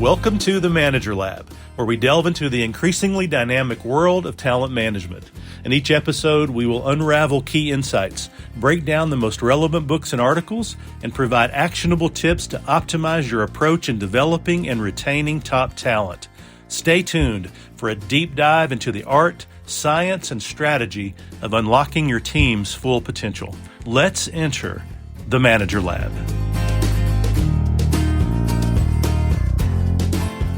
Welcome to the Manager Lab, where we delve into the increasingly dynamic world of talent management. In each episode, we will unravel key insights, break down the most relevant books and articles, and provide actionable tips to optimize your approach in developing and retaining top talent. Stay tuned for a deep dive into the art, science, and strategy of unlocking your team's full potential. Let's enter the Manager Lab.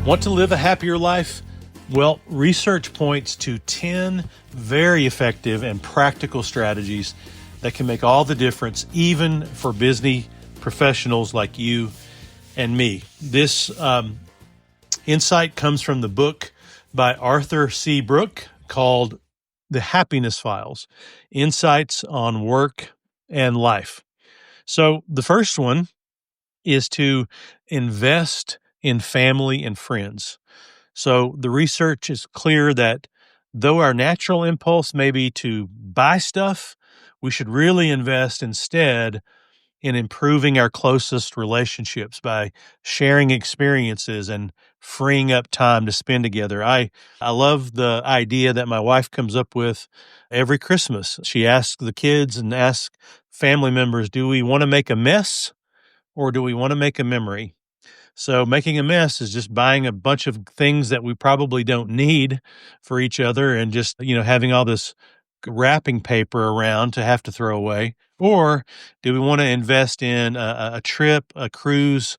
Want to live a happier life? Well, research points to 10 very effective and practical strategies that can make all the difference, even for busy professionals like you and me. This insight comes from the book by Arthur C. Brooke called The Happiness Files: Insights on Work and Life. So the first one is to invest in family and friends. So the research is clear that though our natural impulse may be to buy stuff, we should really invest instead in improving our closest relationships by sharing experiences and freeing up time to spend together. I love the idea that my wife comes up with every Christmas. She asks the kids and asks family members, do we want to make a mess or do we want to make a memory? So making a mess is just buying a bunch of things that we probably don't need for each other and just, having all this wrapping paper around to have to throw away. Or do we want to invest in a trip, a cruise,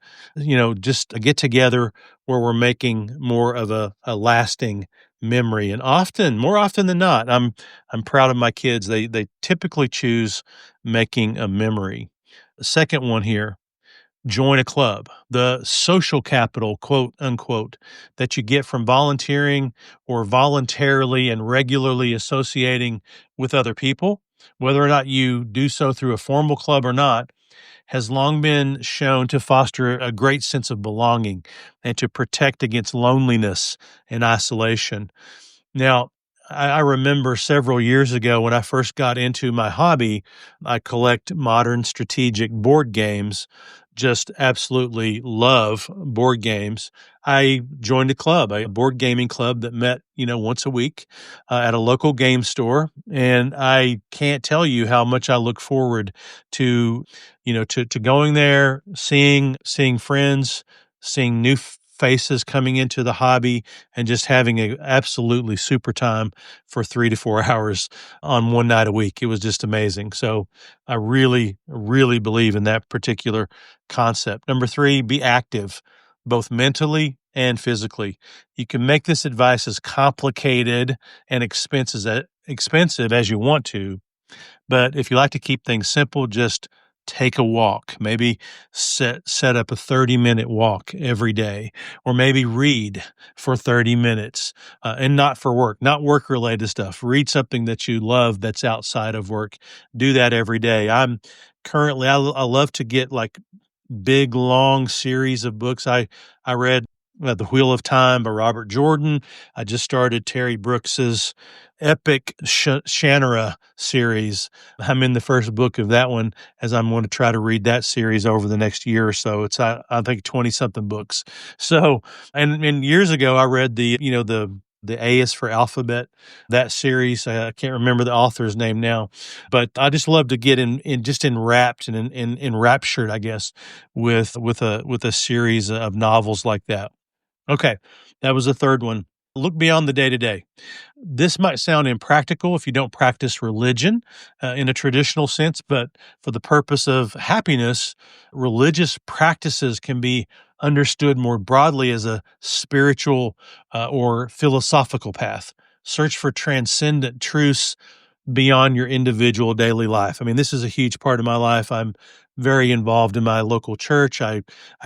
just a get together where we're making more of a lasting memory? And more often than not, I'm proud of my kids. They typically choose making a memory. The second one here, join a club. The social capital, quote unquote, that you get from volunteering or voluntarily and regularly associating with other people, whether or not you do so through a formal club or not, has long been shown to foster a great sense of belonging and to protect against loneliness and isolation. Now, I remember several years ago when I first got into my hobby, I collect modern strategic board games, just absolutely love board games. I joined a board gaming club that met, once a week at a local game store. And I can't tell you how much I look forward to, to going there, seeing friends, seeing new faces coming into the hobby, and just having an absolutely super time for 3 to 4 hours on one night a week. It was just amazing. So I really, really believe in that particular concept. Number 3, be active, both mentally and physically. You can make this advice as complicated and expensive as you want to, but if you like to keep things simple, just take a walk. Maybe set up a 30-minute walk every day, or maybe read for 30 minutes, and not for work, not work-related stuff. Read something that you love that's outside of work. Do that every day. I love to get like big, long series of books. I read The Wheel of Time by Robert Jordan. I just started Terry Brooks's epic Shannara series. I'm in the first book of that one, as I'm going to try to read that series over the next year or so. It's, I think, 20-something books. So, and years ago, I read the A is for Alphabet, that series. I can't remember the author's name now, but I just love to get enwrapped and enraptured, I guess, with a series of novels like that. Okay, that was the third one. Look beyond the day-to-day. This might sound impractical if you don't practice religion in a traditional sense, but for the purpose of happiness, religious practices can be understood more broadly as a spiritual or philosophical path. Search for transcendent truths beyond your individual daily life. I mean, this is a huge part of my life. I'm very involved in my local church. I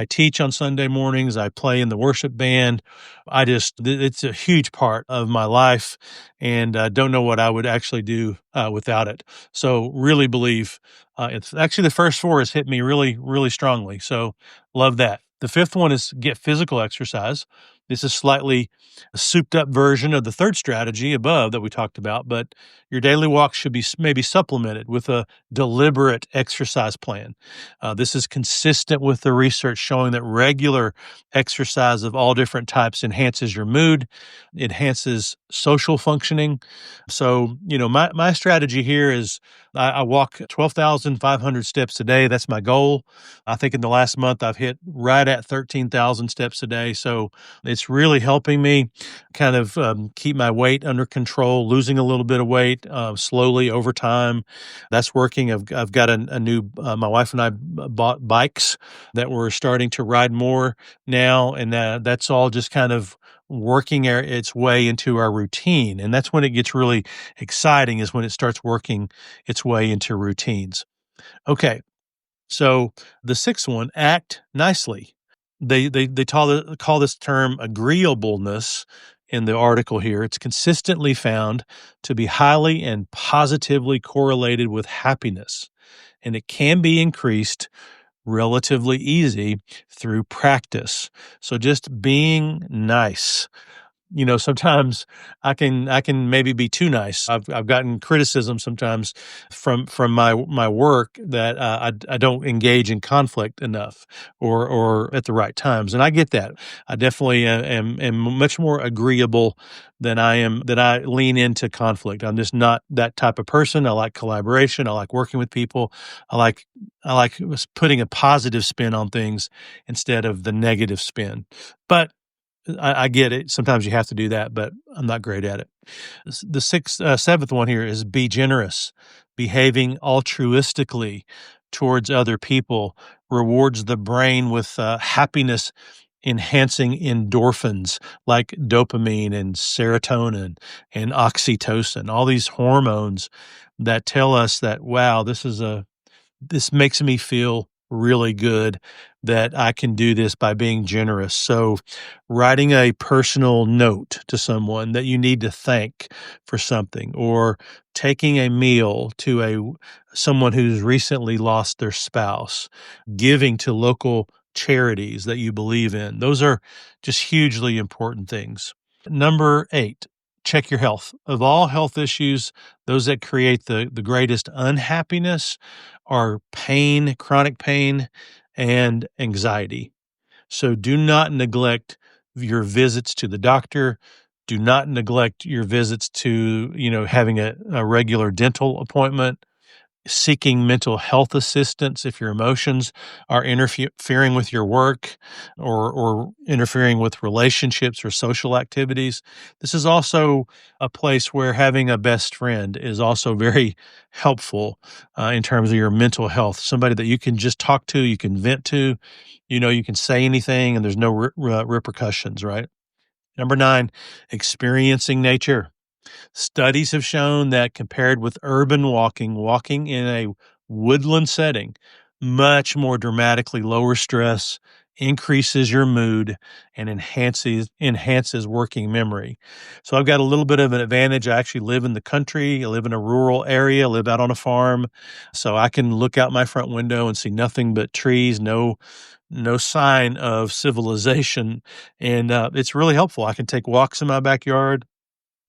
teach on Sunday mornings. I play in the worship band. It's a huge part of my life, and don't know what I would actually do without it. So really believe it's actually the first 4 has hit me really, really strongly. So love that. The fifth one is get physical exercise. This is slightly a souped up version of the third strategy above that we talked about, but your daily walk should be maybe supplemented with a deliberate exercise plan. This is consistent with the research showing that regular exercise of all different types enhances your mood, enhances social functioning. So, my strategy here is I walk 12,500 steps a day. That's my goal. I think in the last month I've hit right at 13,000 steps a day. So it's really helping me kind of keep my weight under control, losing a little bit of weight slowly over time. That's working. I've got a new, my wife and I bought bikes that we're starting to ride more now. And that's all just kind of working its way into our routine. And that's when it gets really exciting, is when it starts working its way into routines. Okay. So the sixth one, act nicely. They call this term agreeableness in the article here. It's consistently found to be highly and positively correlated with happiness, and it can be increased relatively easy through practice. So just being nice. Sometimes I can maybe be too nice. I've gotten criticism sometimes from my work that I don't engage in conflict enough or at the right times, and I get that. I definitely am much more agreeable than I lean into conflict. I'm just not that type of person. I like collaboration. I like working with people. I like putting a positive spin on things instead of the negative spin. But I get it. Sometimes you have to do that, but I'm not great at it. The seventh one here is be generous. Behaving altruistically towards other people rewards the brain with happiness enhancing endorphins like dopamine and serotonin and oxytocin, all these hormones that tell us that, wow, this makes me feel really good, that I can do this by being generous. So writing a personal note to someone that you need to thank for something, or taking a meal to someone who's recently lost their spouse, giving to local charities that you believe in. Those are just hugely important things. Number 8, check your health. Of all health issues, those that create the greatest unhappiness are pain, chronic pain, and anxiety. So do not neglect your visits to the doctor. Do not neglect your visits to, having a regular dental appointment, seeking mental health assistance if your emotions are interfering with your work or interfering with relationships or social activities. This is also a place where having a best friend is also very helpful in terms of your mental health. Somebody that you can just talk to, you can vent to, you can say anything and there's no repercussions, right? Number 9, experiencing nature. Studies have shown that compared with urban walking in a woodland setting much more dramatically lowers stress, increases your mood, and enhances working memory. So I've got a little bit of an advantage. I actually live in the country. I live in a rural area. I live out on a farm. So I can look out my front window and see nothing but trees, no sign of civilization. And it's really helpful. I can take walks in my backyard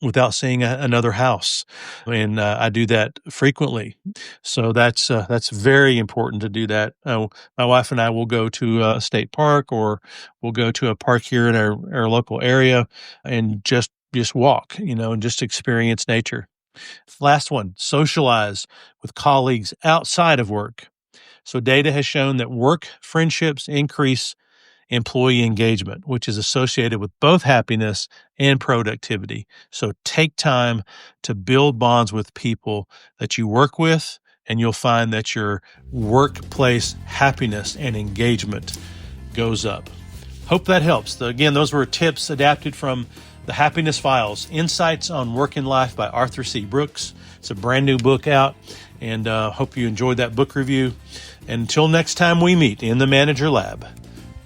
without seeing another house. And I do that frequently. So that's very important to do that. My wife and I will go to a state park, or we'll go to a park here in our local area and just walk, and just experience nature. Last one, socialize with colleagues outside of work. So data has shown that work friendships increase employee engagement, which is associated with both happiness and productivity. So take time to build bonds with people that you work with, and you'll find that your workplace happiness and engagement goes up. Hope that helps. Again, those were tips adapted from The Happiness Files, Insights on Work and Life by Arthur C. Brooks. It's a brand new book out, and hope you enjoyed that book review. Until next time we meet in the Manager Lab,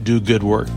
do good work.